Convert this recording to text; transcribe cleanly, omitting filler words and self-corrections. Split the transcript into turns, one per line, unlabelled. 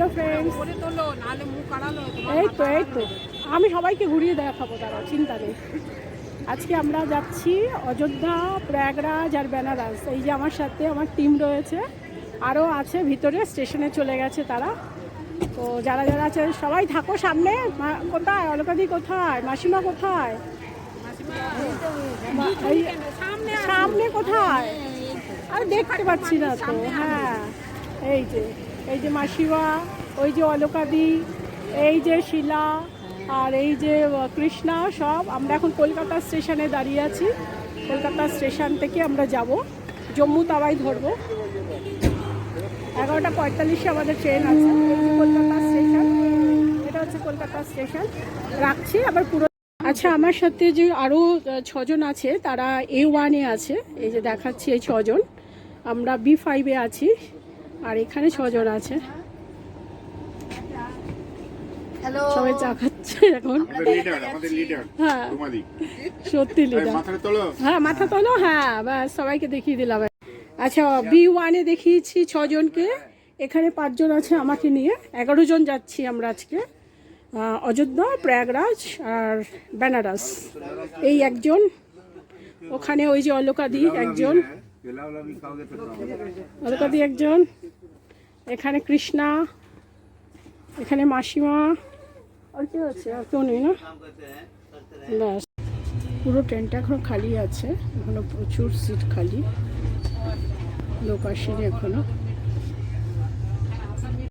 Hello friends, এই তো আমি সবাইকে ঘুরিয়ে দেখাবো, তারা চিন্তা নেই। আজকে আমরা যাচ্ছি অযোধ্যা, প্রয়াগরাজ আর বেনারস। এই যে আমার সাথে আমার টিম রয়েছে, আরও আছে ভিতরে, স্টেশনে চলে গেছে তারা। তো যারা যারা আছে সবাই থাকো সামনে। কোথায় অলকাদি, কোথায় মাসিমা, কোথায় সামনে কোথায়? আর দেখতে পাচ্ছি না তো। হ্যাঁ, এই যে মাসিমা, ওই যে অলকাদি, এই যে শিলা, আর এই যে কৃষ্ণা, সব। আমরা এখন কলকাতা স্টেশনে দাঁড়িয়ে আছি। কলকাতা স্টেশন থেকে আমরা যাব জম্মু তাওয়াই ধরবো। 11:45 আমাদের ট্রেন আছে। কলকাতা স্টেশন, এটা হচ্ছে কলকাতা স্টেশন। রাখছি আবার পুরো। আচ্ছা, আমার সাথে যে আরও 6জন আছে, তারা A1-এ আছে। এই যে দেখাচ্ছি, এই 6জন। আমরা B5-এ আছি, আর এখানে 6জন আছে। সবাই চা খাচ্ছে এখন। হ্যাঁ, সত্যি লিডার। হ্যাঁ, মাথা তোলো। হ্যাঁ, ব্যাস, সবাইকে দেখিয়ে দিলাম। আচ্ছা, B1-এ দেখিয়েছি 6জনকে, এখানে 5জন আছে আমাকে নিয়ে। 11 জন যাচ্ছি আমরা আজকে। অযোধ্যা, প্রয়াগরাজ আর বেনারস। এই একজন, ওখানে ওই যে অলকাদি একজন, অলকাদি একজন, এখানে কৃষ্ণা, এখানে মাসিমা, আর কেউ আছে? আর কেউ নেই না? ব্যাস, পুরো ট্রেনটা এখনো খালি আছে, এখনো প্রচুর সিট খালি, লোক আসেনি এখনো।